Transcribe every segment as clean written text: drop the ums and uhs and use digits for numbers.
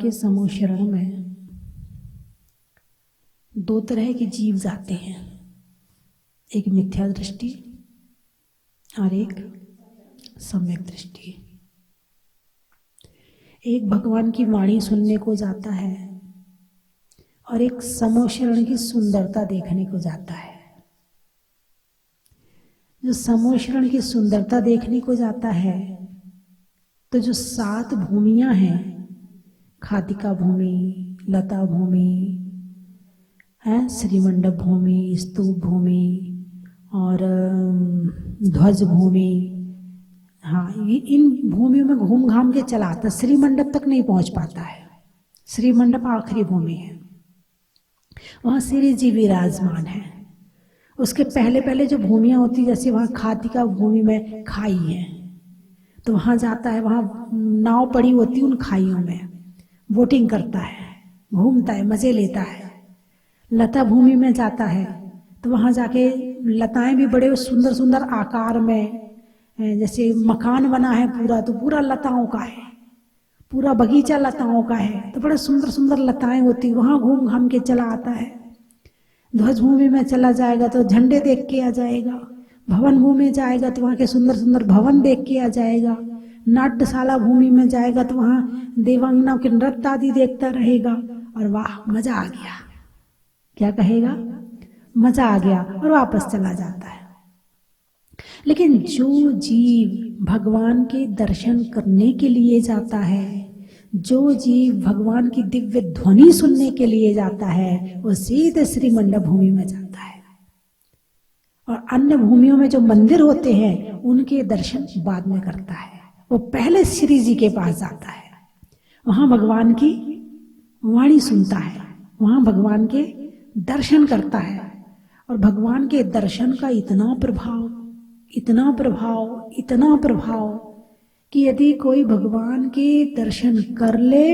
के समूह शरण में दो तरह के जीव जाते हैं, एक मिथ्या दृष्टि और एक सम्यक दृष्टि। एक भगवान की वाणी सुनने को जाता है और एक समूह शरण की सुंदरता देखने को जाता है। जो समूह शरण की सुंदरता देखने को जाता है तो जो 7 भूमियां हैं, खातिका भूमि, लता भूमि है, श्रीमंडप भूमि, स्तूप भूमि और ध्वज भूमि, हाँ, ये इन भूमियों में घूम घाम के चला आता, श्रीमंडप तक नहीं पहुंच पाता है। श्रीमंडप आखिरी भूमि है, वहां श्री जी विराजमान है। उसके पहले पहले जो भूमियां होती, जैसे वहां खातिका भूमि में खाई है तो वहां जाता है, वहां नाव पड़ी होती उन खाइयों में, बोटिंग करता है, घूमता है, मजे लेता है। लता भूमि में जाता है तो वहां जाके लताएं भी बड़े सुंदर सुंदर आकार में, जैसे मकान बना है पूरा, तो पूरा लताओं का है, पूरा बगीचा लताओं का है, तो बड़े सुंदर सुंदर लताएं होती, वहां घूम घाम के चला आता है। ध्वज भूमि में चला जाएगा तो झंडे देख के आ जाएगा, भवन भूमि जाएगा तो वहां के सुंदर सुंदर भवन देख के आ जाएगा, नाट्यशाला भूमि में जाएगा तो वहां देवांगनाओं के नृत्य आदि देखता रहेगा और वाह मजा आ गया, क्या कहेगा, मजा आ गया, और वापस चला जाता है। लेकिन जो जीव भगवान के दर्शन करने के लिए जाता है, जो जीव भगवान की दिव्य ध्वनि सुनने के लिए जाता है, वो सीधे श्रीमंडप भूमि में जाता है। और अन्य भूमियों में जो मंदिर होते हैं उनके दर्शन बाद में करता है। वो पहले श्री जी के पास जाता है, वहां भगवान की वाणी सुनता है, वहां भगवान के दर्शन करता है। और भगवान के दर्शन का इतना प्रभाव, इतना प्रभाव, इतना प्रभाव कि यदि कोई भगवान के दर्शन कर ले,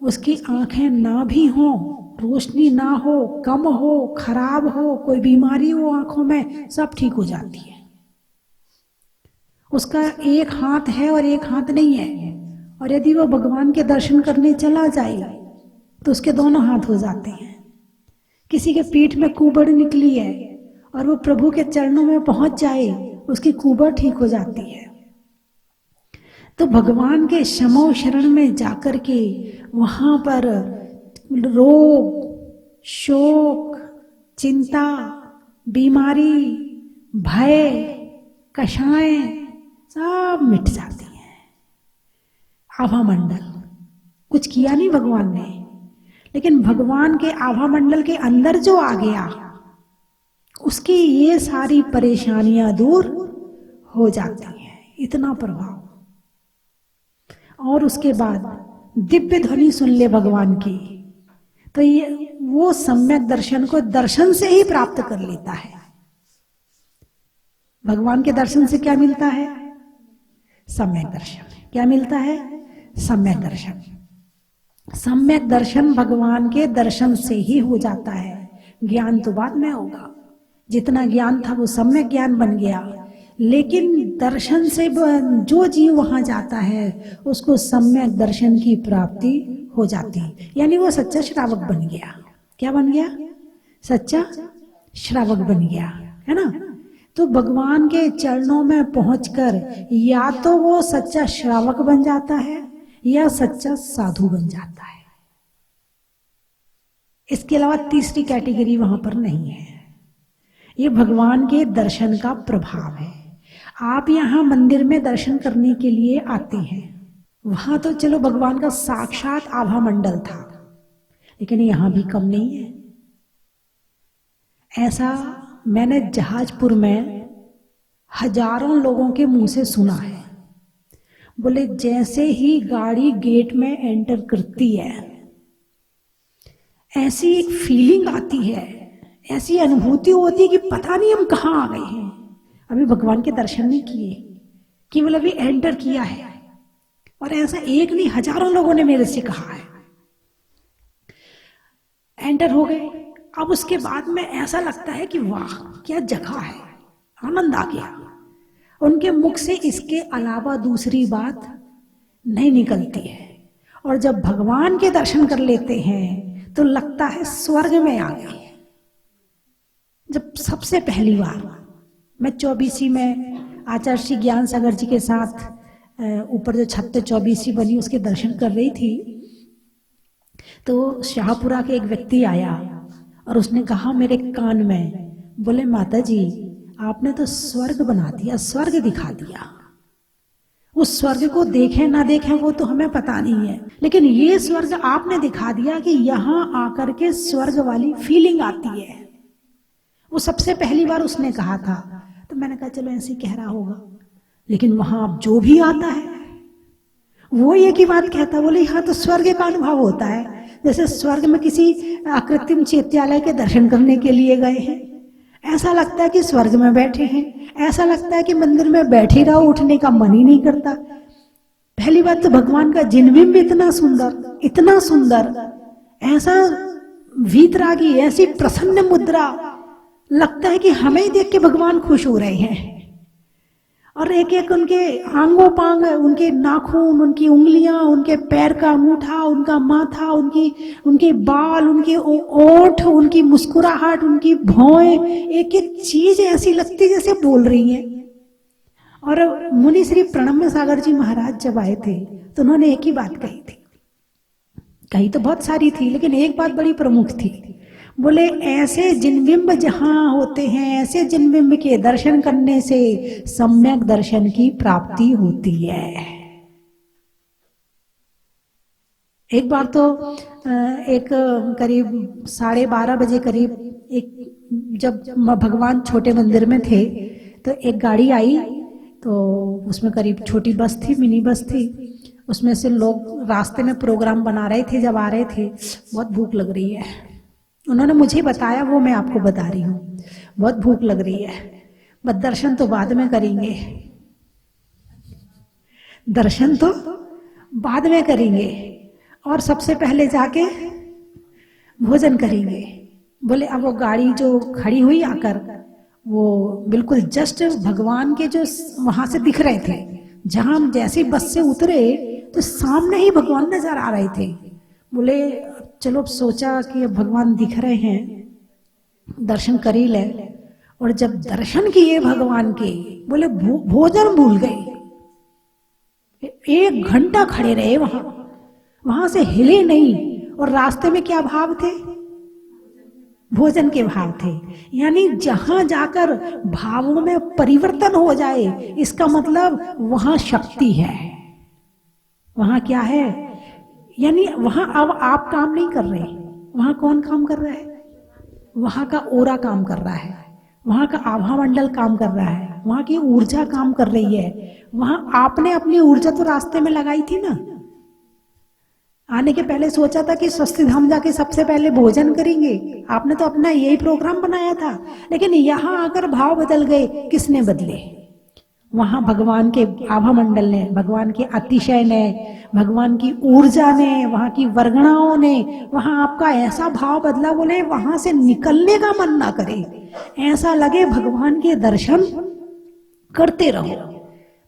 उसकी आंखें ना भी हो, रोशनी ना हो, कम हो, खराब हो, कोई बीमारी हो आंखों में, सब ठीक हो जाती है। उसका एक हाथ है और एक हाथ नहीं है, और यदि वो भगवान के दर्शन करने चला जाए तो उसके दोनों हाथ हो जाते हैं। किसी के पीठ में कुबड़ निकली है और वो प्रभु के चरणों में पहुंच जाए, उसकी कुबड़ ठीक हो जाती है। तो भगवान के समूह शरण में जाकर के वहां पर रोग, शोक, चिंता, बीमारी, भय, कषाएं सब मिट जाती हैं। आभा मंडल, कुछ किया नहीं भगवान ने, लेकिन भगवान के आभा मंडल के अंदर जो आ गया, उसकी ये सारी परेशानियां दूर हो जाती हैं। इतना प्रभाव। और उसके बाद दिव्य ध्वनि सुन ले भगवान की, तो ये वो सम्यक दर्शन को दर्शन से ही प्राप्त कर लेता है। भगवान के दर्शन से क्या मिलता है? सम्यक दर्शन। क्या मिलता है? सम्यक दर्शन। सम्यक दर्शन भगवान के दर्शन से ही हो जाता है, ज्ञान तो बाद में होगा। जितना ज्ञान था वो सम्यक ज्ञान बन गया, लेकिन दर्शन से जो जीव वहां जाता है उसको सम्यक दर्शन की प्राप्ति हो जाती है, यानी वो सच्चा श्रावक बन गया। क्या बन गया? सच्चा श्रावक बन गया, है ना। तो भगवान के चरणों में पहुंचकर या तो वो सच्चा श्रावक बन जाता है या सच्चा साधु बन जाता है। इसके अलावा तीसरी कैटेगरी वहां पर नहीं है। ये भगवान के दर्शन का प्रभाव है। आप यहाँ मंदिर में दर्शन करने के लिए आते हैं, वहां तो चलो भगवान का साक्षात आभा मंडल था, लेकिन यहां भी कम नहीं है। ऐसा मैंने जहाजपुर में हजारों लोगों के मुंह से सुना है। बोले जैसे ही गाड़ी गेट में एंटर करती है, ऐसी एक फीलिंग आती है, ऐसी अनुभूति होती है कि पता नहीं हम कहाँ आ गए हैं। अभी भगवान के दर्शन नहीं किए, केवल अभी एंटर किया है। और ऐसा एक नहीं, हजारों लोगों ने मेरे से कहा है। एंटर हो गए, अब उसके बाद में ऐसा लगता है कि वाह क्या जगह है, आनंद आ गया। उनके मुख से इसके अलावा दूसरी बात नहीं निकलती है। और जब भगवान के दर्शन कर लेते हैं तो लगता है स्वर्ग में आ गए। जब सबसे पहली बार मैं 24 में आचार्य श्री ज्ञान सागर जी के साथ ऊपर जो छत पे 24 बनी उसके दर्शन कर रही थी, तो शाहपुरा के एक व्यक्ति आया और उसने कहा मेरे कान में, बोले माता जी आपने तो स्वर्ग बना दिया, स्वर्ग दिखा दिया। उस स्वर्ग को देखें ना देखें वो तो हमें पता नहीं है, लेकिन ये स्वर्ग आपने दिखा दिया कि यहाँ आकर के स्वर्ग वाली फीलिंग आती है। वो सबसे पहली बार उसने कहा था, तो मैंने कहा चलो ऐसे ही कह रहा होगा, लेकिन वहां अब जो भी आता है वो एक ही बात कहता, बोले यहाँ तो स्वर्ग का अनुभव होता है। जैसे स्वर्ग में किसी अकृत्रिम चैत्यालय के दर्शन करने के लिए गए हैं, ऐसा लगता है कि स्वर्ग में बैठे हैं, ऐसा लगता है कि मंदिर में बैठे रहो, उठने का मन ही नहीं करता। पहली बात तो भगवान का जिनबिंब इतना सुंदर, इतना सुंदर, ऐसा वीतरागी, ऐसी प्रसन्न मुद्रा, लगता है कि हमें ही देख के भगवान खुश हो रहे हैं। और एक एक उनके आंगों पांग, उनके नाखून, उनकी उंगलियां, उनके पैर का अंगूठा, उनका माथा, उनके बाल, उनके ओठ, उनकी मुस्कुराहट, उनकी भौएं, एक एक चीज ऐसी लगती जैसे बोल रही है। और मुनि श्री प्रणम्य सागर जी महाराज जब आए थे तो उन्होंने एक ही बात कही थी, कही तो बहुत सारी थी लेकिन एक बात बड़ी प्रमुख थी। बोले ऐसे जिनबिंब जहां होते हैं, ऐसे जिनबिंब के दर्शन करने से सम्यक दर्शन की प्राप्ति होती है। एक बार तो एक करीब 12:30 बजे करीब, एक जब भगवान छोटे मंदिर में थे तो एक गाड़ी आई, तो उसमें करीब छोटी बस थी, मिनी बस थी, उसमें से लोग रास्ते में प्रोग्राम बना रहे थे। जब आ रहे थे, बहुत भूख लग रही है, उन्होंने मुझे बताया, वो मैं आपको बता रही हूँ, बहुत भूख लग रही है, बस दर्शन तो बाद में करेंगे, दर्शन तो बाद में करेंगे और सबसे पहले जाके भोजन करेंगे। बोले अब वो गाड़ी जो खड़ी हुई आकर, वो बिल्कुल जस्ट भगवान के जो वहां से दिख रहे थे, जहां हम जैसे बस से उतरे तो सामने ही भगवान नजर आ रहे थे। बोले चलो सोचा कि अब भगवान दिख रहे हैं, दर्शन कर ही ले। और जब दर्शन किए भगवान के, बोले भोजन भूल गए। 1 घंटा खड़े रहे वहां से हिले नहीं। और रास्ते में क्या भाव थे? भोजन के भाव थे। यानी जहां जाकर भावों में परिवर्तन हो जाए, इसका मतलब वहां शक्ति है, वहां क्या है। यानी वहां अब आप काम नहीं कर रहे, वहां कौन काम कर रहा है? वहां का ओरा काम कर रहा है, वहां का आभा मंडल काम कर रहा है, वहां की ऊर्जा काम कर रही है। वहां आपने अपनी ऊर्जा तो रास्ते में लगाई थी ना। आने के पहले सोचा था कि स्वस्ति धाम जाके सबसे पहले भोजन करेंगे, आपने तो अपना यही प्रोग्राम बनाया था। लेकिन यहां आकर भाव बदल गए। किसने बदले? वहां भगवान के आभा मंडल ने, भगवान के अतिशय ने, भगवान की ऊर्जा ने, वहां की वर्गणाओं ने, वहां आपका ऐसा भाव बदला, बोले वहां से निकलने का मन ना करे, ऐसा लगे भगवान के दर्शन करते रहो।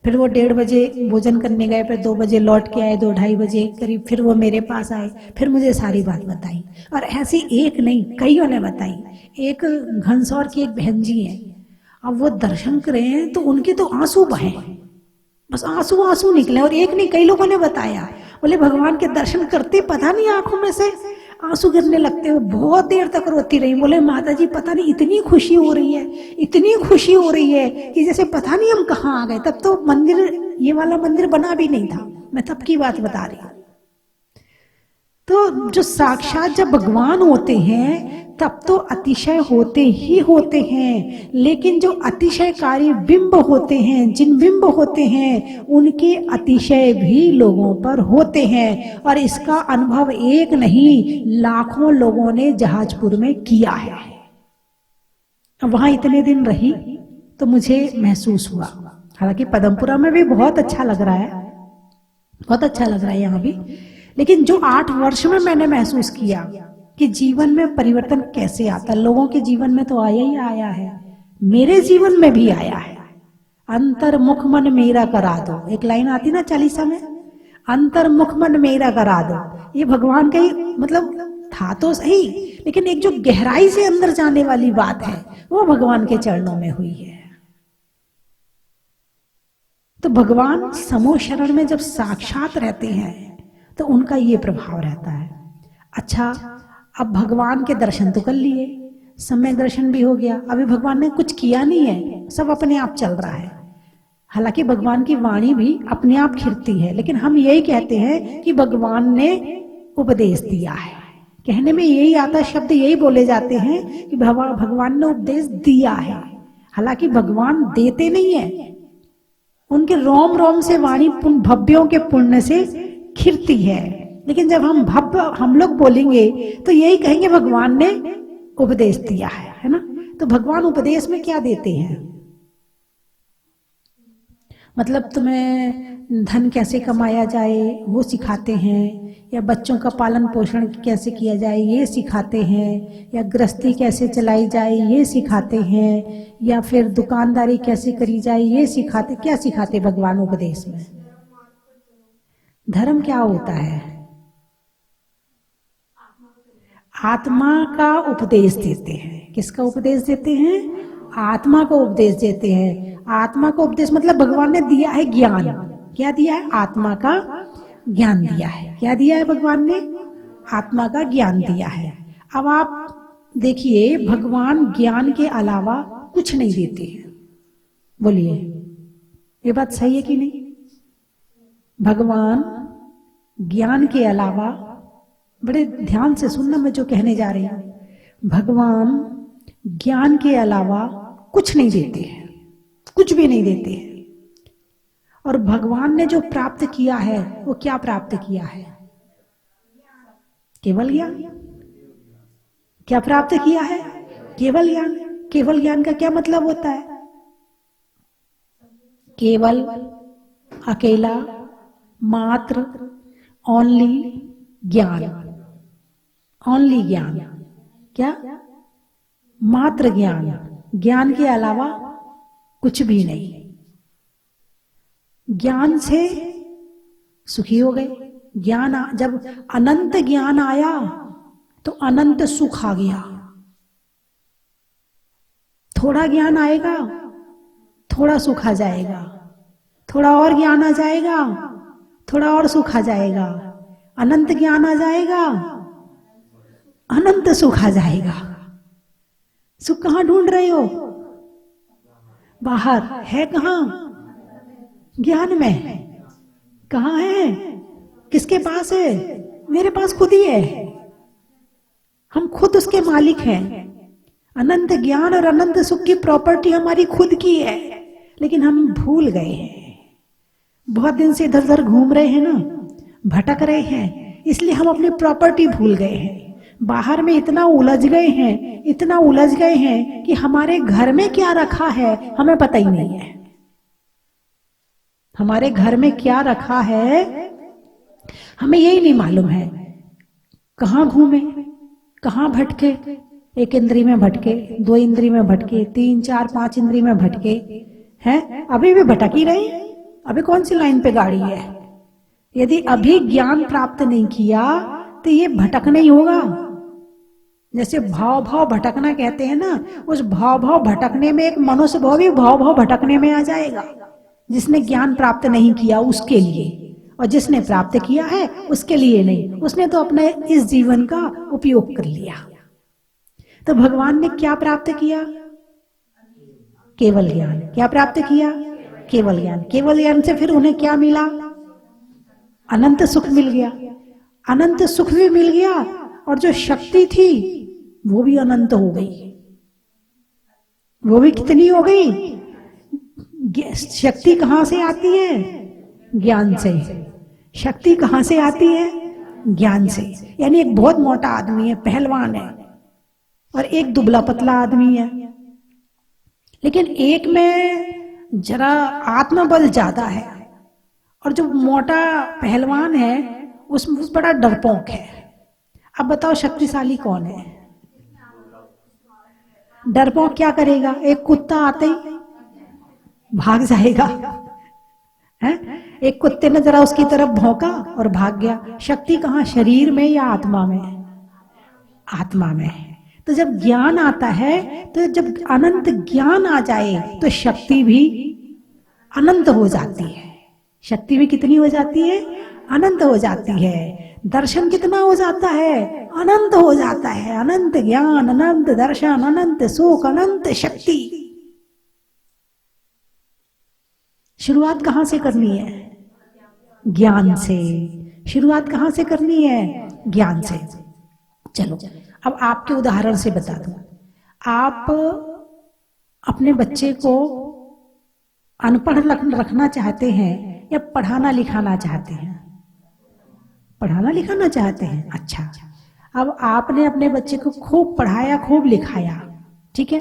फिर वो 1:30 बजे भोजन करने गए, फिर 2 बजे लौट के आए, 2-2:30 बजे करीब फिर वो मेरे पास आए, फिर मुझे सारी बात बताई। और ऐसी एक नहीं, कईयों ने बताई। एक घनसौर की एक बहन जी है, अब वो दर्शन कर रहे हैं तो उनके तो आंसू बहे, बस आंसू आंसू निकले। और एक नहीं, कई लोगों ने बताया, बोले भगवान के दर्शन करते पता नहीं आंखों में से आंसू गिरने लगते हो, बहुत देर तक रोती रही। बोले माता जी पता नहीं इतनी खुशी हो रही है, इतनी खुशी हो रही है कि जैसे पता नहीं हम कहाँ आ गए। तब तो मंदिर, ये वाला मंदिर बना भी नहीं था, मैं तब की बात बता रही हूँ। तो जो साक्षात जब भगवान होते हैं तब तो अतिशय होते ही होते हैं, लेकिन जो अतिशयकारी बिंब होते हैं, जिन बिंब होते हैं, उनके अतिशय भी लोगों पर होते हैं। और इसका अनुभव एक नहीं, लाखों लोगों ने जहाजपुर में किया है। वहां इतने दिन रही तो मुझे महसूस हुआ, हालांकि पदमपुरा में भी बहुत अच्छा लग रहा है, बहुत अच्छा लग रहा है यहाँ भी, लेकिन जो 8 वर्ष में मैंने महसूस किया कि जीवन में परिवर्तन कैसे आता है। लोगों के जीवन में तो आया ही आया है, मेरे जीवन में भी आया है। अंतर्मुख मन मेरा करा दो, एक लाइन आती ना चालीसा में, अंतर्मुख मन मेरा करा दो। ये भगवान का ही मतलब था तो सही, लेकिन एक जो गहराई से अंदर जाने वाली बात है वो भगवान के चरणों में हुई है। तो भगवान समो शरण में जब साक्षात रहते हैं तो उनका ये प्रभाव रहता है। अच्छा, अब भगवान के दर्शन तो कर लिए, सम्यक दर्शन भी हो गया, अभी भगवान ने कुछ किया नहीं है, सब अपने आप चल रहा है। हालांकि भगवान की वाणी भी अपने आप खिरती है, लेकिन हम यही कहते हैं कि भगवान ने उपदेश दिया है। कहने में यही आता, शब्द यही बोले जाते हैं कि भगवान ने उपदेश दिया है। हालांकि भगवान देते नहीं है, उनके रोम रोम से वाणी भव्यों के पुण्य से खिरती है। लेकिन जब हम लोग बोलेंगे तो यही कहेंगे भगवान ने उपदेश दिया है ना। तो भगवान उपदेश में क्या देते हैं? मतलब तुम्हें धन कैसे कमाया जाए वो सिखाते हैं, या बच्चों का पालन पोषण कैसे किया जाए ये सिखाते हैं, या गृहस्थी कैसे चलाई जाए ये सिखाते हैं, या फिर दुकानदारी कैसे करी जाए ये सिखाते। क्या सिखाते भगवान उपदेश में? धर्म क्या होता है? आत्मा का उपदेश देते हैं। किसका उपदेश देते हैं? आत्मा को उपदेश देते हैं। आत्मा को उपदेश मतलब भगवान ने दिया है ज्ञान। क्या दिया है? आत्मा का ज्ञान दिया है। क्या दिया है भगवान ने? आत्मा का ज्ञान दिया है। अब आप देखिए, भगवान ज्ञान के अलावा कुछ नहीं देते हैं। बोलिए, ये बात सही है कि नहीं? भगवान ज्ञान के अलावा, बड़े ध्यान से सुनना मैं जो कहने जा रही हूं, भगवान ज्ञान के अलावा कुछ नहीं देते हैं, कुछ भी नहीं देते हैं। और भगवान ने जो प्राप्त किया है वो क्या प्राप्त किया है? केवल ज्ञान। क्या प्राप्त किया है? केवल ज्ञान। केवल ज्ञान का क्या मतलब होता है? केवल, अकेला, मात्र, ओनली ज्ञान। ओनली ज्ञान। क्या? मात्र ज्ञान। ज्ञान के अलावा कुछ भी नहीं। ज्ञान से सुखी हो गए। ज्ञान जब अनंत ज्ञान आया तो अनंत सुख आ गया। थोड़ा ज्ञान आएगा, थोड़ा सुख आ जाएगा, थोड़ा और ज्ञान आ जाएगा, थोड़ा और सुख आ जाएगा, अनंत ज्ञान आ जाएगा, अनंत सुख आ जाएगा। सुख कहां ढूंढ रहे हो? बाहर है। कहां? ज्ञान में। कहां है? किसके पास है? मेरे पास खुद ही है। हम खुद उसके मालिक हैं। अनंत ज्ञान और अनंत सुख की प्रॉपर्टी हमारी खुद की है, लेकिन हम भूल गए हैं। बहुत दिन से इधर उधर घूम रहे हैं ना, भटक रहे हैं, इसलिए हम अपनी प्रॉपर्टी भूल गए हैं। बाहर में इतना उलझ गए हैं, इतना उलझ गए हैं कि हमारे घर में क्या रखा है हमें पता ही नहीं है। हमारे घर में क्या रखा है हमें यही नहीं मालूम है। कहां घूमे, कहां भटके, एक इंद्री में भटके, दो इंद्री में भटके, 3, 4, 5 इंद्री में भटके हैं, अभी भी भटक ही रहे। अभी कौन सी लाइन पे गाड़ी है? यदि अभी ज्ञान प्राप्त नहीं किया तो ये भटकना ही होगा। जैसे भाव भाव भटकना कहते हैं ना, उस भाव भाव भटकने में एक मनुष्य भाव भी भाव भाव भटकने में आ जाएगा। जिसने ज्ञान प्राप्त नहीं किया उसके लिए, और जिसने प्राप्त किया है उसके लिए नहीं। उसने तो अपने इस जीवन का उपयोग कर लिया। तो भगवान ने क्या प्राप्त किया? केवल ज्ञान। क्या प्राप्त किया? केवल ज्ञान। केवल ज्ञान से फिर उन्हें क्या मिला? अनंत सुख मिल गया। अनंत सुख भी मिल गया, और जो शक्ति थी वो भी अनंत हो गई। वो भी कितनी हो गई? शक्ति कहां से आती है? ज्ञान से। शक्ति कहां से आती है? ज्ञान से। यानी एक बहुत मोटा आदमी है, पहलवान है, और एक दुबला पतला आदमी है, लेकिन एक में जरा आत्मबल ज्यादा है, और जो मोटा पहलवान है उसमें बड़ा डरपोक है। अब बताओ शक्तिशाली कौन है? डरपोक क्या करेगा? एक कुत्ता आते ही भाग जाएगा, है? एक कुत्ते ने जरा उसकी तरफ भौंका और भाग गया। शक्ति कहाँ, शरीर में या आत्मा में? आत्मा में। तो जब ज्ञान आता है, तो जब अनंत ज्ञान आ जाए तो शक्ति भी अनंत हो जाती है। शक्ति भी कितनी हो जाती है? अनंत हो जाती है। दर्शन कितना हो जाता है? अनंत हो जाता है। अनंत ज्ञान, अनंत दर्शन, अनंत सुख, अनंत शक्ति। शुरुआत कहां से करनी है? ज्ञान से। शुरुआत कहां से करनी है? ज्ञान से। चलो अब आपके उदाहरण से बता दूं। आप अपने बच्चे को अनपढ़ रखना चाहते हैं या पढ़ाना लिखाना चाहते हैं? पढ़ाना लिखाना चाहते हैं। अच्छा, अब आपने अपने बच्चे को खूब पढ़ाया, खूब लिखाया, ठीक है।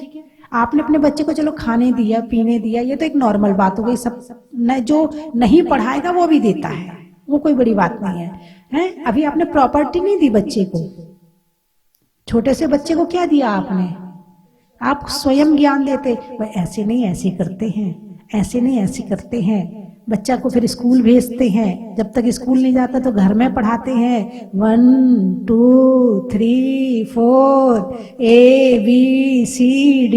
आपने अपने बच्चे को चलो खाने दिया, पीने दिया, ये तो एक नॉर्मल बात हो गई। सब न, जो नहीं पढ़ाएगा वो भी देता है, वो कोई बड़ी बात नहीं है। अभी आपने प्रॉपर्टी नहीं दी बच्चे को। छोटे से बच्चे को क्या दिया आपने? आप स्वयं ज्ञान देते, वह ऐसे नहीं ऐसे करते हैं, ऐसे नहीं ऐसे करते हैं। बच्चा को फिर स्कूल भेजते हैं, जब तक स्कूल नहीं जाता तो घर में पढ़ाते हैं। 1 2 3 4 ABCD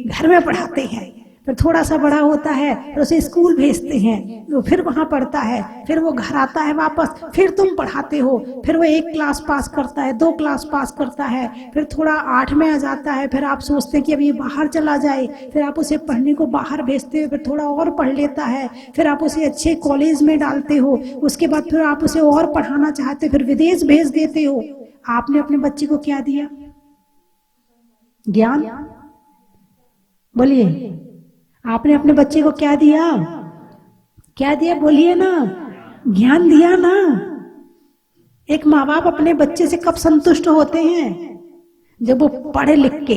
घर में पढ़ाते हैं। फिर थोड़ा सा बड़ा होता है, फिर उसे स्कूल भेजते हैं, वो फिर वहां पढ़ता है, फिर वो घर आता है वापस, फिर तुम पढ़ाते हो। फिर वो 1 क्लास पास करता है, 2 क्लास पास करता है, फिर थोड़ा 8 में आ जाता है। फिर आप सोचते हैं कि अब ये बाहर चला जाए, फिर आप उसे पढ़ने को बाहर भेजते हो, फिर थोड़ा और पढ़ लेता है, फिर आप उसे अच्छे कॉलेज में डालते हो। उसके बाद फिर आप उसे और पढ़ाना चाहते हो, फिर विदेश भेज देते हो। आपने अपने बच्चे को क्या दिया? ज्ञान। बोलिए, आपने अपने बच्चे को क्या दिया? क्या दिया? बोलिए ना। ज्ञान दिया ना। एक माँ बाप अपने बच्चे से कब संतुष्ट होते हैं? जब वो पढ़े लिख के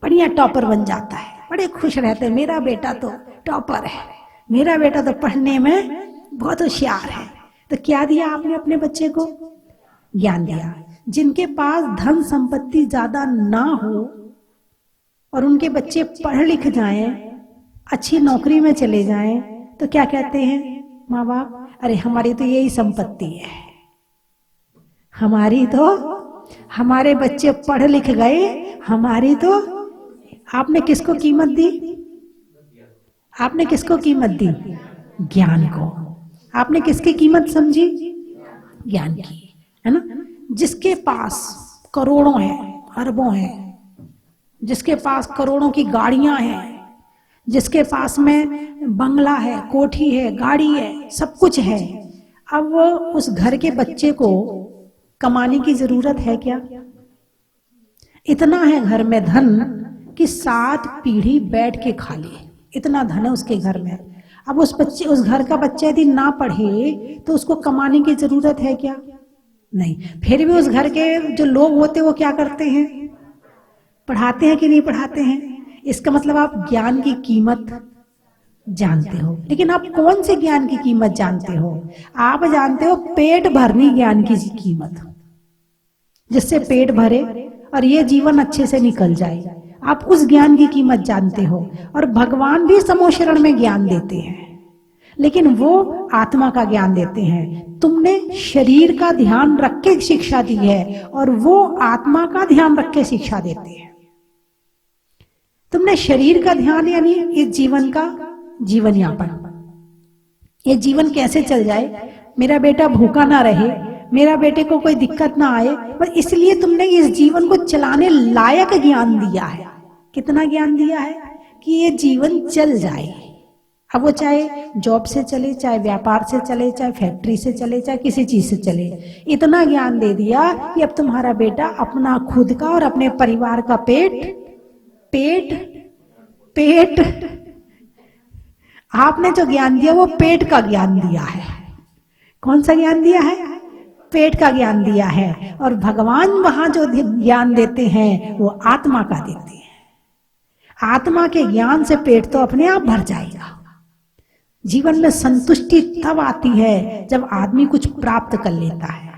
बढ़िया टॉपर बन जाता है, बड़े खुश रहते हैं, मेरा बेटा तो टॉपर है, मेरा बेटा तो पढ़ने में बहुत होशियार है। तो क्या दिया आपने अपने बच्चे को? ज्ञान दिया। जिनके पास धन संपत्ति ज्यादा ना हो और उनके बच्चे पढ़ लिख जाएं, अच्छी नौकरी में चले जाएं, तो क्या कहते हैं माँ बाप? अरे हमारी तो यही संपत्ति है, हमारी तो, हमारे बच्चे पढ़ लिख गए, हमारी तो। आपने किसको कीमत दी? आपने किसको कीमत दी? ज्ञान को। आपने किसकी कीमत समझी? ज्ञान की, है ना। जिसके पास करोड़ों है, अरबों है, जिसके पास करोड़ों की गाड़ियां हैं, जिसके पास में बंगला है, कोठी है, गाड़ी है, सब कुछ है, अब उस घर के बच्चे को कमाने की जरूरत है क्या? इतना है घर में धन कि 7 पीढ़ी बैठ के खा ले, इतना धन है उसके घर में। अब उस घर का बच्चा यदि ना पढ़े तो उसको कमाने की जरूरत है क्या? नहीं। फिर भी उस घर के जो लोग होते हैं वो क्या करते हैं? पढ़ाते हैं कि नहीं पढ़ाते हैं? इसका मतलब आप ज्ञान की कीमत जानते हो। लेकिन आप कौन से ज्ञान की कीमत जानते हो? आप जानते हो पेट भरनी ज्ञान की कीमत, जिससे पेट भरे और ये जीवन अच्छे से निकल जाए। आप उस ज्ञान की कीमत जानते हो। और भगवान भी समोशरण में ज्ञान देते हैं, लेकिन वो आत्मा का ज्ञान देते हैं। तुमने शरीर का ध्यान रख के शिक्षा दी है और वो आत्मा का ध्यान रख के शिक्षा देते हैं। तुमने शरीर का ध्यान, यानी इस जीवन का जीवन यापन, ये जीवन कैसे चल जाए, मेरा बेटा भूखा ना रहे, मेरा बेटे को कोई दिक्कत ना आए, पर इसलिए तुमने इस जीवन को चलाने लायक ज्ञान दिया है। कितना ज्ञान दिया है कि ये जीवन चल जाए। अब वो चाहे जॉब से चले, चाहे व्यापार से चले, चाहे फैक्ट्री से चले, चाहे किसी चीज से चले, इतना ज्ञान दे दिया कि अब तुम्हारा बेटा अपना खुद का और अपने परिवार का पेट आपने जो ज्ञान दिया वो पेट का ज्ञान दिया है। कौन सा ज्ञान दिया है? पेट का ज्ञान दिया है। और भगवान वहां जो ज्ञान देते हैं वो आत्मा का देते हैं। आत्मा के ज्ञान से पेट तो अपने आप भर जाएगा। जीवन में संतुष्टि तब आती है जब आदमी कुछ प्राप्त कर लेता है?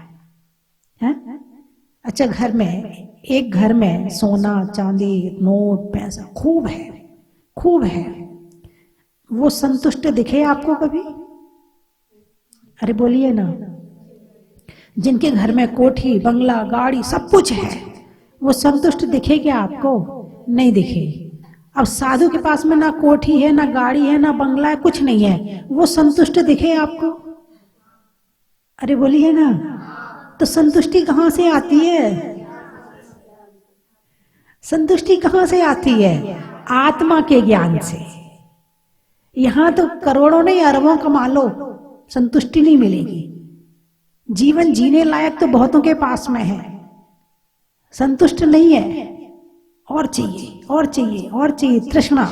अच्छा, घर में, एक घर में सोना चांदी नोट पैसा खूब है, खूब है, वो संतुष्ट दिखे आपको कभी? अरे बोलिए ना। जिनके घर में कोठी बंगला गाड़ी सब कुछ है, वो संतुष्ट दिखे क्या आपको? नहीं दिखे। अब साधु के पास में ना कोठी है, ना गाड़ी है, ना बंगला है, कुछ नहीं है, वो संतुष्ट दिखे आपको? अरे बोलिए ना। तो संतुष्टि कहां से आती है? संतुष्टि कहां से आती है? आत्मा के ज्ञान से। यहां तो करोड़ों नहीं अरबों कमा लो, संतुष्टि नहीं मिलेगी। जीवन जीने लायक तो बहुतों के पास में है, संतुष्ट नहीं है, और चाहिए और चाहिए और चाहिए, तृष्णा।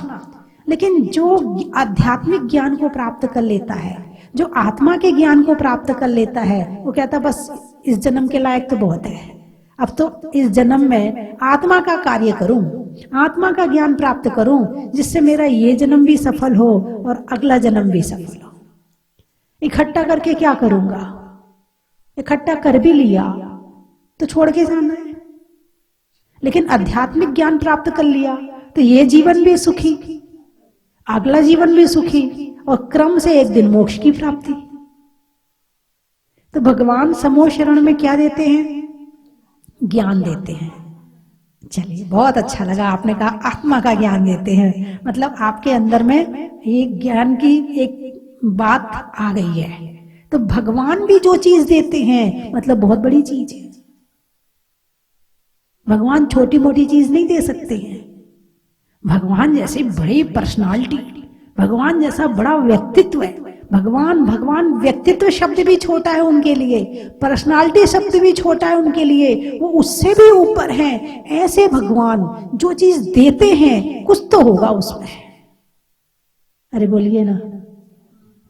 लेकिन जो आध्यात्मिक ज्ञान को प्राप्त कर लेता है, जो आत्मा के ज्ञान को प्राप्त कर लेता है, वो कहता बस इस जन्म के लायक तो बहुत है, अब तो इस जन्म में आत्मा का कार्य करूं, आत्मा का ज्ञान प्राप्त करूं, जिससे मेरा ये जन्म भी सफल हो और अगला जन्म भी सफल हो। इकट्ठा करके क्या करूंगा? इकट्ठा कर भी लिया तो छोड़ के जाना है, लेकिन आध्यात्मिक ज्ञान प्राप्त कर लिया तो ये जीवन भी सुखी, अगला जीवन भी सुखी, और क्रम से एक दिन मोक्ष की प्राप्ति। तो भगवान समूह शरण में क्या देते हैं? ज्ञान देते हैं। चलिए, बहुत अच्छा लगा आपने कहा आत्मा का ज्ञान देते हैं, मतलब आपके अंदर में एक ज्ञान की एक बात आ गई है। तो भगवान भी जो चीज देते हैं मतलब बहुत बड़ी चीज है। भगवान छोटी मोटी चीज नहीं दे सकते हैं। भगवान जैसी बड़ी पर्सनालिटी, भगवान जैसा बड़ा व्यक्तित्व है, भगवान व्यक्तित्व शब्द भी छोटा है उनके लिए, पर्सनालिटी शब्द भी छोटा है उनके लिए, वो उससे भी ऊपर हैं। ऐसे भगवान जो चीज देते हैं कुछ तो होगा उसमें। अरे बोलिए ना,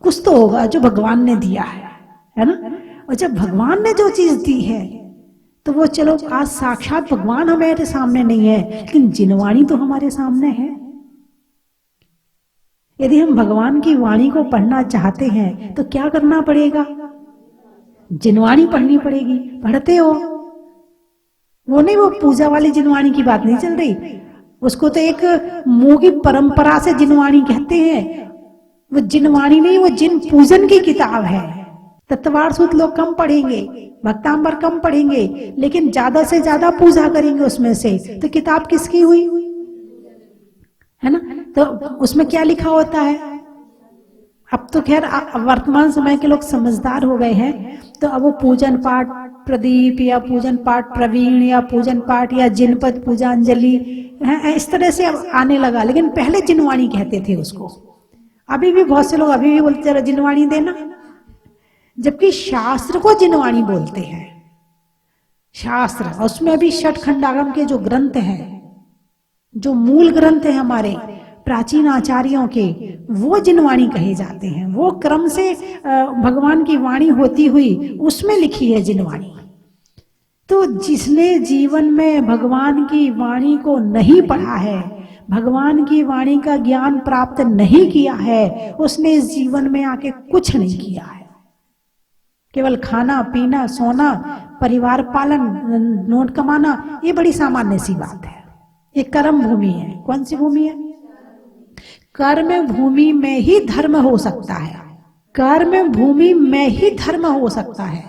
कुछ तो होगा जो भगवान ने दिया है ना। और जब भगवान ने जो चीज दी है तो वो, चलो आज साक्षात भगवान हमारे सामने नहीं है, लेकिन जिनवाणी तो हमारे सामने है। यदि हम भगवान की वाणी को पढ़ना चाहते हैं तो क्या करना पड़ेगा? जिनवाणी पढ़नी पड़ेगी। पढ़ते हो? वो नहीं, वो पूजा वाली जिनवाणी की बात नहीं चल रही, उसको तो एक मुंह की परंपरा से जिनवाणी कहते हैं। वो जिनवाणी नहीं, वो जिन पूजन की किताब है। तत्वार सूत्र लोग कम पढ़ेंगे, भक्तांबर कम पढ़ेंगे, लेकिन ज्यादा से ज्यादा पूजा करेंगे उसमें से, तो किताब किसकी हुई? है ना। तो उसमें क्या लिखा होता है? अब तो खैर वर्तमान समय के लोग समझदार हो गए हैं, तो अब वो पूजन पाठ प्रदीप या पूजन पाठ प्रवीण या पूजन पाठ या जिनपद पूजांजलि इस तरह से अब आने लगा, लेकिन पहले जिनवाणी कहते थे उसको। अभी भी बहुत से लोग अभी भी बोलते जरा जिनवाणी देना, जबकि शास्त्र को जिनवाणी बोलते हैं। शास्त्र, उसमें भी षट खंडागम के जो ग्रंथ हैं, जो मूल ग्रंथ है हमारे प्राचीन आचार्यों के, वो जिनवाणी कहे जाते हैं। वो क्रम से भगवान की वाणी होती हुई उसमें लिखी है जिनवाणी। तो जिसने जीवन में भगवान की वाणी को नहीं पढ़ा है, भगवान की वाणी का ज्ञान प्राप्त नहीं किया है, उसने इस जीवन में आके कुछ नहीं किया है। केवल खाना पीना सोना, परिवार पालन, नोट कमाना, ये बड़ी सामान्य सी बात है। ये कर्म भूमि है। कौन सी भूमि है? कर्म भूमि में ही धर्म हो सकता है। कर्म भूमि में ही धर्म हो सकता है।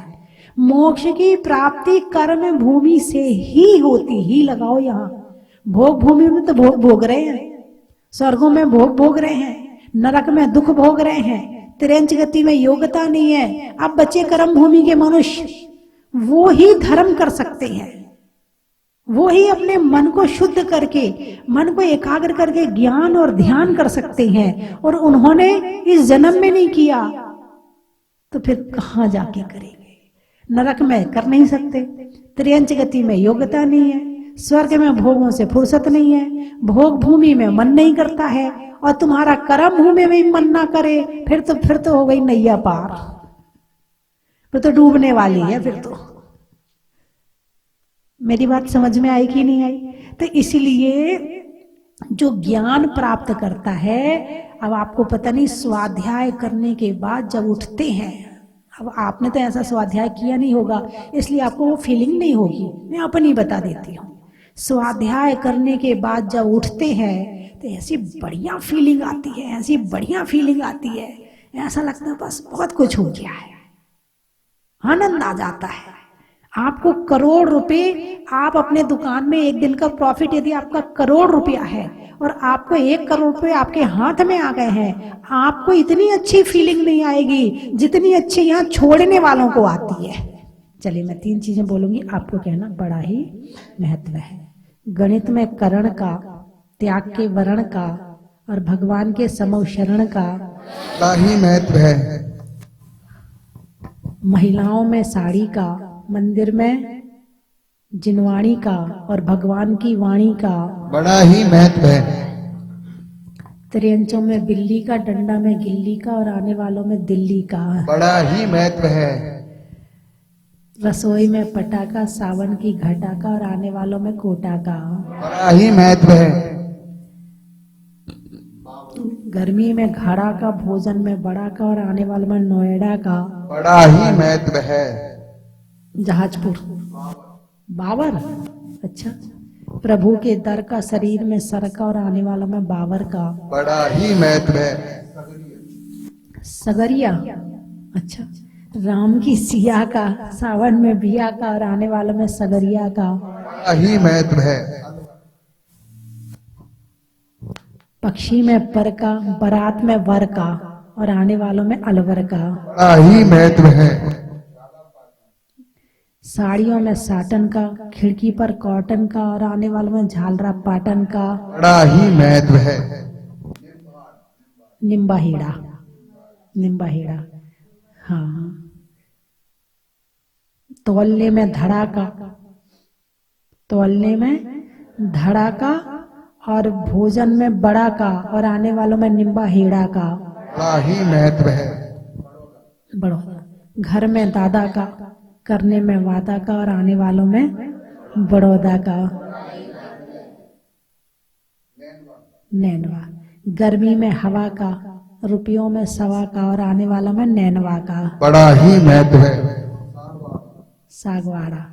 मोक्ष की प्राप्ति कर्म भूमि से ही होती ही। लगाओ यहाँ, भोग भूमि में तो भोग भोग रहे हैं, स्वर्गों में भोग भोग रहे हैं, नरक में दुख भोग रहे हैं, तिरंच गति में योग्यता नहीं है। अब बचे कर्म भूमि के मनुष्य, वो ही धर्म कर सकते हैं, वो ही अपने मन को शुद्ध करके, मन को एकाग्र करके ज्ञान और ध्यान कर सकते हैं। और उन्होंने इस जन्म में नहीं किया तो फिर कहां जाके करेंगे? नरक में कर नहीं सकते, त्रियंच गति में योग्यता नहीं है, स्वर्ग में भोगों से फुर्सत नहीं है, भोग भूमि में मन नहीं करता है, और तुम्हारा कर्म भूमि में मन ना करे, फिर तो हो गई नैया पार, फिर तो डूबने वाली है। फिर तो मेरी बात समझ में आई कि नहीं आई? तो इसलिए जो ज्ञान प्राप्त करता है, अब आपको पता नहीं, स्वाध्याय करने के बाद जब उठते हैं, अब आपने तो ऐसा स्वाध्याय किया नहीं होगा इसलिए आपको वो फीलिंग नहीं होगी, मैं अपनी बता देती हूँ। स्वाध्याय करने के बाद जब उठते हैं तो ऐसी बढ़िया फीलिंग आती है, ऐसी बढ़िया फीलिंग आती है, ऐसा लगता है बस बहुत कुछ हो गया है, आनंद आ जाता है। आपको करोड़ रुपए, आप अपने दुकान में एक दिन का प्रॉफिट यदि आपका करोड़ रुपया है और आपको 1 करोड़ रुपए आपके हाथ में आ गए हैं, आपको इतनी अच्छी फीलिंग नहीं आएगी जितनी अच्छी यहाँ छोड़ने वालों को आती है। चलिए मैं 3 चीजें बोलूंगी, आपको कहना बड़ा ही महत्व है। गणित में करण का, त्याग के वर्ण का और भगवान के समो शरण का बड़ा ही महत्व है। महिलाओं में साड़ी का, मंदिर में जिनवाणी का और भगवान की वाणी का बड़ा ही महत्व है। त्रियंचों में बिल्ली का, डंडा में गिल्ली का और आने वालों में दिल्ली का। बड़ा ही महत्व है। रसोई में पटाखा, सावन की घटा का और आने वालों में कोटा का। बड़ा ही महत्व है। गर्मी में घड़ा का, भोजन में बड़ा का और आने वालों में नोएडा का। बड़ा ही महत्व है। जहाजपुर बाबर, अच्छा। प्रभु के दर का, शरीर में सर का और आने वालों में बाबर का। बड़ा ही महत्व है। सगरिया, अच्छा। राम की सिया का, सावन में बिया का और आने वालों में सगरिया का। बड़ा ही महत्व है। पक्षी में पर का, बारात में वर का और आने वालों में अलवर का। बड़ा ही महत्व है। साड़ियों में साटन का, खिड़की पर कॉटन का और आने वालों में झालरा पाटन का। बड़ा ही महत्व है। निम्बाहेड़ा, निम्बाहेड़ा, हाँ। तौलने में धड़ा का, तौलने में धड़ा का और भोजन में बड़ा का और आने वालों में निम्बाहेड़ा का। बड़ा ही महत्व है। बड़ौदा, घर में दादा का, करने में वादा का और आने वालों में बड़ौदा का। नैनवा, गर्मी में हवा का, रुपयों में सवा का और आने वालों में नैनवा का। बड़ा ही महत्व है। सागवाड़ा,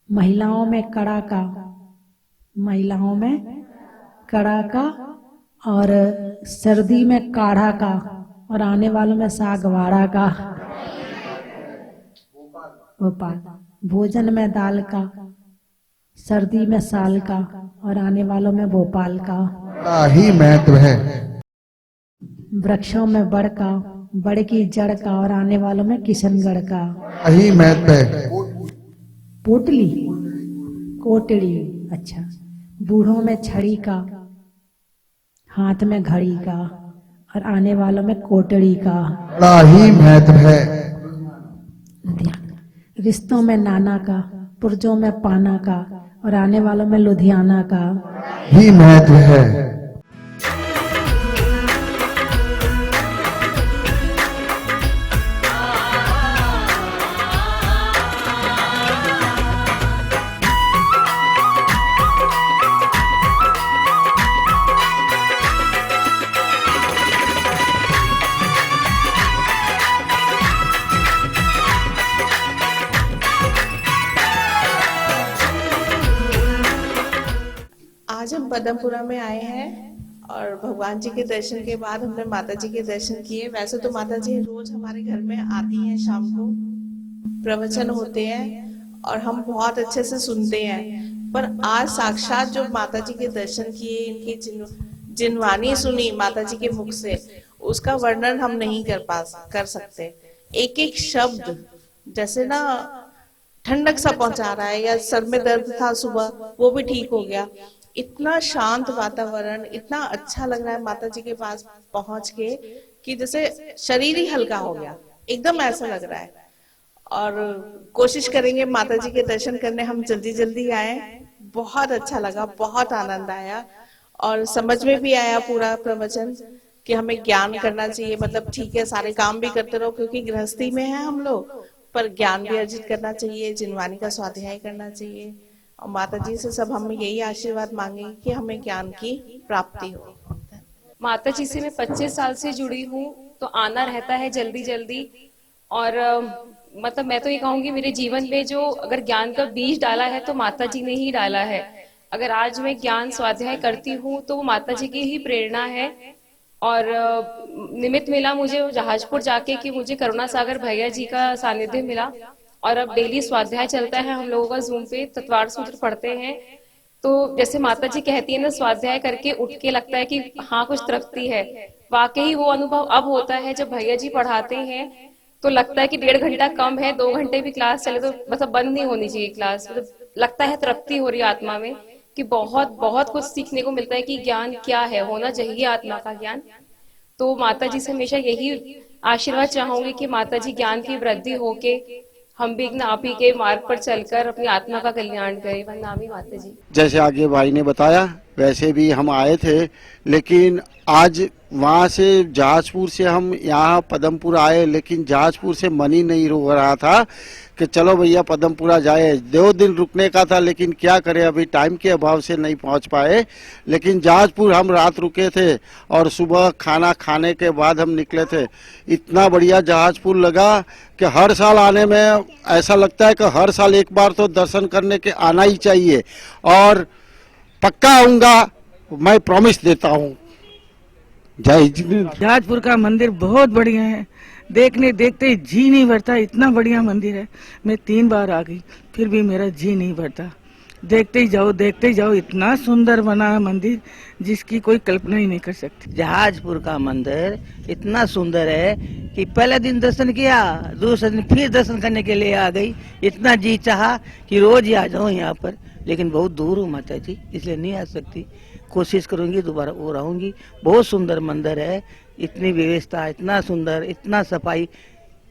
महिलाओं में कड़ा का, महिलाओं में कड़ा का और सर्दी में काढ़ा का और आने वालों में सागवाड़ा का। भोपाल, भोजन में दाल का, सर्दी में साल का और आने वालों में भोपाल का। बड़ा ही महत्व है। वृक्षों में बड़ का, बड़ की जड़ का और आने वालों में किशनगढ़ का। बड़ा ही महत्व है। पोटली, कोटड़ी, अच्छा। बूढ़ों में छड़ी का, हाथ में घड़ी का और आने वालों में कोटड़ी का। बड़ा ही महत्व है। रिश्तों में नाना का, पुर्जों में पाना का और आने वालों में लुधियाना का। ही महत्व है। आज हम पदमपुरा में आए हैं और भगवान जी के दर्शन के बाद हमने माता जी के दर्शन किए। वैसे तो माता जी रोज हमारे घर में आती हैं, शाम को प्रवचन होते हैं और हम बहुत अच्छे से सुनते हैं। पर आज साक्षात जो माता जी के दर्शन किए, इनकी जिनवानी सुनी माता जी के मुख से, उसका वर्णन हम नहीं कर सकते। एक एक शब्द जैसे ना ठंडक सा पहुंचा रहा है, या सर में दर्द था सुबह वो भी ठीक हो गया। इतना शांत वातावरण, इतना अच्छा लग रहा है माता जी के पास पहुंच के कि जैसे शरीर ही हल्का हो गया, एकदम ऐसा लग रहा है। और कोशिश करेंगे माता जी के दर्शन करने हम जल्दी जल्दी आए। बहुत अच्छा लगा, बहुत आनंद आया और समझ में भी आया पूरा प्रवचन कि हमें ज्ञान करना चाहिए। मतलब ठीक है, सारे काम भी करते रहो क्योंकि गृहस्थी में है हम लोग, पर ज्ञान भी अर्जित करना चाहिए, जिनवानी का स्वाध्याय करना चाहिए। और माता जी से सब हम यही आशीर्वाद मांगे कि हमें ज्ञान की प्राप्ति हो। माता जी से मैं 25 साल से जुड़ी हूँ, तो आना रहता है जल्दी जल्दी। और मतलब मैं तो ये कहूँगी मेरे जीवन में जो अगर ज्ञान का बीज डाला है तो माता जी ने ही डाला है। अगर आज मैं ज्ञान स्वाध्याय करती हूँ तो वो माता जी की ही प्रेरणा है। और निमित्त मिला मुझे जहाजपुर जाके कि मुझे करुणा सागर भैया जी का सानिध्य मिला, और अब डेली स्वाध्याय चलता है हम लोगों का जूम पे, तत्वार सूत्र पढ़ते हैं। तो जैसे माता जी कहती है ना, स्वाध्याय करके उठ के लगता है कि हाँ कुछ तृप्ति है। वाकई वो अनुभव अब होता है जब भैया जी पढ़ाते हैं, तो लगता है कि 1.5 घंटा कम है, 2 घंटे भी क्लास चले तो मतलब बंद नहीं होनी चाहिए क्लास। मतलब लगता है तृप्ति हो रही है आत्मा में कि बहुत बहुत कुछ सीखने को मिलता है कि ज्ञान क्या है, होना चाहिए आत्मा का ज्ञान। तो माता जी से हमेशा यही आशीर्वाद चाहूंगी कि माता जी ज्ञान की वृद्धि होके हम भी एक आप ही के मार्ग पर चलकर अपनी आत्मा का कल्याण करें। वंदनामी माता जी। जैसे आगे भाई ने बताया वैसे भी हम आए थे, लेकिन आज वहाँ से जहाजपुर से हम यहाँ पदमपुर आए, लेकिन जहाजपुर से मन ही नहीं हो रहा था कि चलो भैया पदमपुरा जाए। 2 दिन रुकने का था, लेकिन क्या करें अभी टाइम के अभाव से नहीं पहुँच पाए। लेकिन जहाजपुर हम रात रुके थे और सुबह खाना खाने के बाद हम निकले थे। इतना बढ़िया जहाजपुर लगा कि हर साल आने में ऐसा लगता है कि हर साल एक बार तो दर्शन करने के आना ही चाहिए, और पक्का आऊँगा, मैं प्रॉमिस देता हूँ। जय जहाजपुर का मंदिर बहुत बढ़िया है, देखने देखते ही जी नहीं भरता, इतना बढ़िया मंदिर है। मैं 3 बार आ गई फिर भी मेरा जी नहीं भरता। देखते ही जाओ, इतना सुंदर बना है मंदिर जिसकी कोई कल्पना ही नहीं कर सकती। जहाजपुर का मंदिर इतना सुंदर है कि पहले दिन दर्शन किया, दूसरे दिन फिर दर्शन करने के लिए आ गई। इतना जी चाहा कि रोज ही आ जाऊं यहाँ पर, लेकिन बहुत दूर हूँ माता जी, इसलिए नहीं आ सकती। कोशिश करूंगी दोबारा और आऊंगी। बहुत सुंदर मंदिर है, इतनी व्यवस्था, इतना सुंदर, इतना सफाई,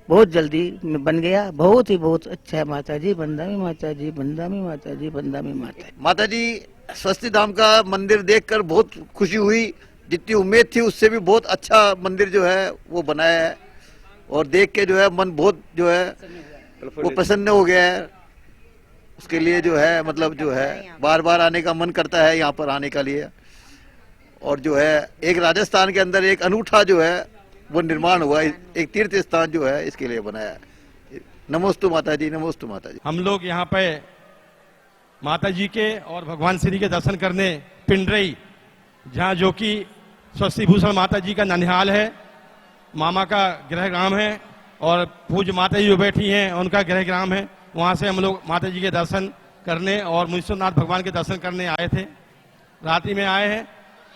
बहुत जल्दी में बन गया। बहुत ही बहुत अच्छा है माता जी। बंदामी माता जी, बंदामी माता जी, बंदामी माता जी। माता जी स्वस्ति धाम का मंदिर देखकर बहुत खुशी हुई। जितनी उम्मीद थी उससे भी बहुत अच्छा मंदिर जो है वो बनाया है, और देख के जो है मन बहुत जो है वो प्रसन्न हो गया है। उसके लिए जो है मतलब जो है बार बार आने का मन करता है यहाँ पर आने का लिए। और जो है एक राजस्थान के अंदर एक अनूठा जो है वो निर्माण हुआ, एक तीर्थ स्थान जो है इसके लिए बनाया है। नमोस्तु माता जी, नमोस्तु माता जी। हम लोग यहाँ पे माता जी के और भगवान श्री के दर्शन करने पिंडरई, जहाँ जो कि स्वस्ति भूषण माता जी का ननिहाल है, मामा का गृह ग्राम है, और पूज्य माता जी जो बैठी हैं उनका गृह ग्राम है। वहाँ से हम लोग माता जी के दर्शन करने और मुनीश्वरनाथ भगवान के दर्शन करने आए थे। रात्रि में आए हैं।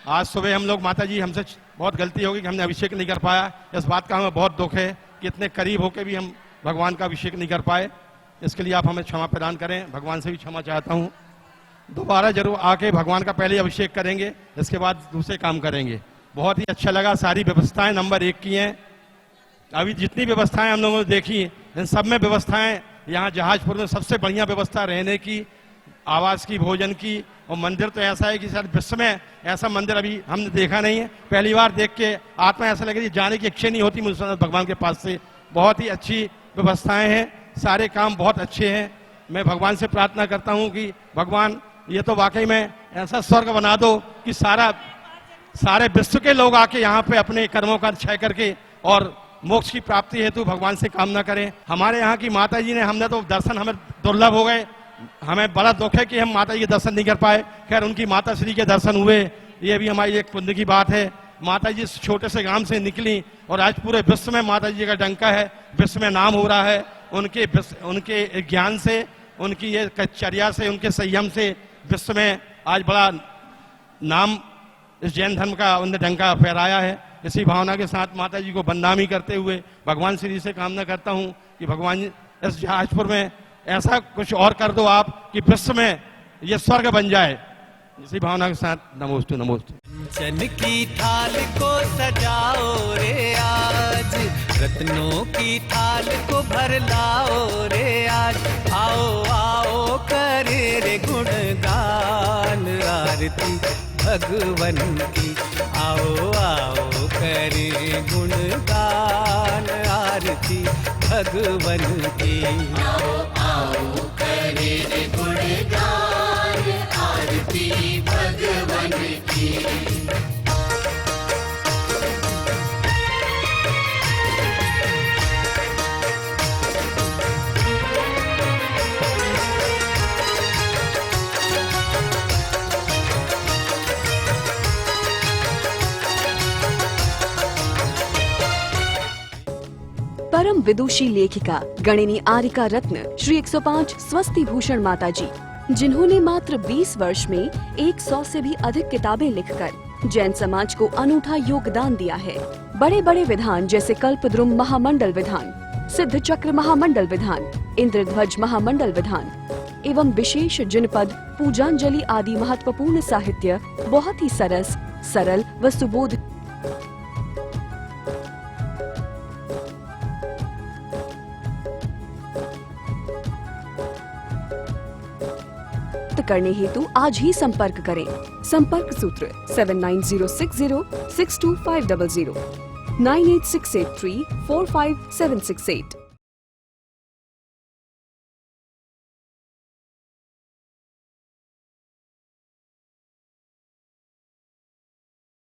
आज सुबह हम लोग माता जी, हमसे बहुत गलती होगी कि हमने अभिषेक नहीं कर पाया। इस बात का हमें बहुत दुख है कि इतने करीब होकर भी हम भगवान का अभिषेक नहीं कर पाए। इसके लिए आप हमें क्षमा प्रदान करें। भगवान से भी क्षमा चाहता हूँ। दोबारा जरूर आके भगवान का पहले अभिषेक करेंगे, इसके बाद दूसरे काम करेंगे। बहुत ही अच्छा लगा। सारी व्यवस्थाएं नंबर 1 की हैं। अभी जितनी व्यवस्थाएं हम लोगों ने देखी, इन सब में व्यवस्थाएं, यहाँ जहाजपुर में सबसे बढ़िया व्यवस्था रहने की, आवास की, भोजन की, और मंदिर तो ऐसा है कि शायद विश्व में ऐसा मंदिर अभी हमने देखा नहीं है। पहली बार देख के आत्मा ऐसा लगे, जाने की इच्छा नहीं होती मुझे भगवान के पास से। बहुत ही अच्छी व्यवस्थाएं हैं, सारे काम बहुत अच्छे हैं। मैं भगवान से प्रार्थना करता हूँ कि भगवान ये तो वाकई में ऐसा स्वर्ग बना दो कि सारे विश्व के लोग आके यहाँ पे अपने कर्मों का क्षय करके और मोक्ष की प्राप्ति हेतु भगवान से कामना करें। हमारे यहाँ की माता जी ने, हमने तो दर्शन हमें दुर्लभ हो गए। हमें बड़ा दुख है कि हम माता जी के दर्शन नहीं कर पाए। खैर उनकी माता श्री के दर्शन हुए, ये भी हमारी एक पुण्य की बात है। माता जी इस छोटे से गांव से निकली और आज पूरे विश्व में माता जी का डंका है, विश्व में नाम हो रहा है। उनके ज्ञान से, उनकी ये चर्या से, उनके संयम से विश्व में आज बड़ा नाम इस जैन धर्म का उन्होंने डंका फहराया है। इसी भावना के साथ माता जी को बंदामी करते हुए भगवान श्री से कामना करता हूँ कि भगवान इस जहाजपुर में ऐसा कुछ और कर दो आप कि विश्व में ये स्वर्ग बन जाए। इसी भावना के साथ नमोस्तु नमोस्तु। चन की थाल को सजाओ रे आज, रत्नों की थाल को भर लाओ रे आज। आओ आओ करे रे गुणगान आरती भगवन की। आओ आओ करे गुणगान आरती भगवन की। आओ आओ करे रे गुणगान आरती भगवन की। परम विदुषी लेखिका गणिनी आरिका रत्न श्री 105 स्वस्ति भूषण माता जी, जिन्होंने मात्र 20 वर्ष में 100 से भी अधिक किताबें लिखकर जैन समाज को अनूठा योगदान दिया है। बड़े बड़े विधान जैसे कल्पद्रुम महामंडल विधान, सिद्ध चक्र महामंडल विधान, इंद्रध्वज महामंडल विधान एवं विशेष जनपद पूजांजलि आदि महत्वपूर्ण साहित्य बहुत ही सरस, सरल व सुबोध करने हेतु आज ही संपर्क करें। संपर्क सूत्र 7906062500 98683456768।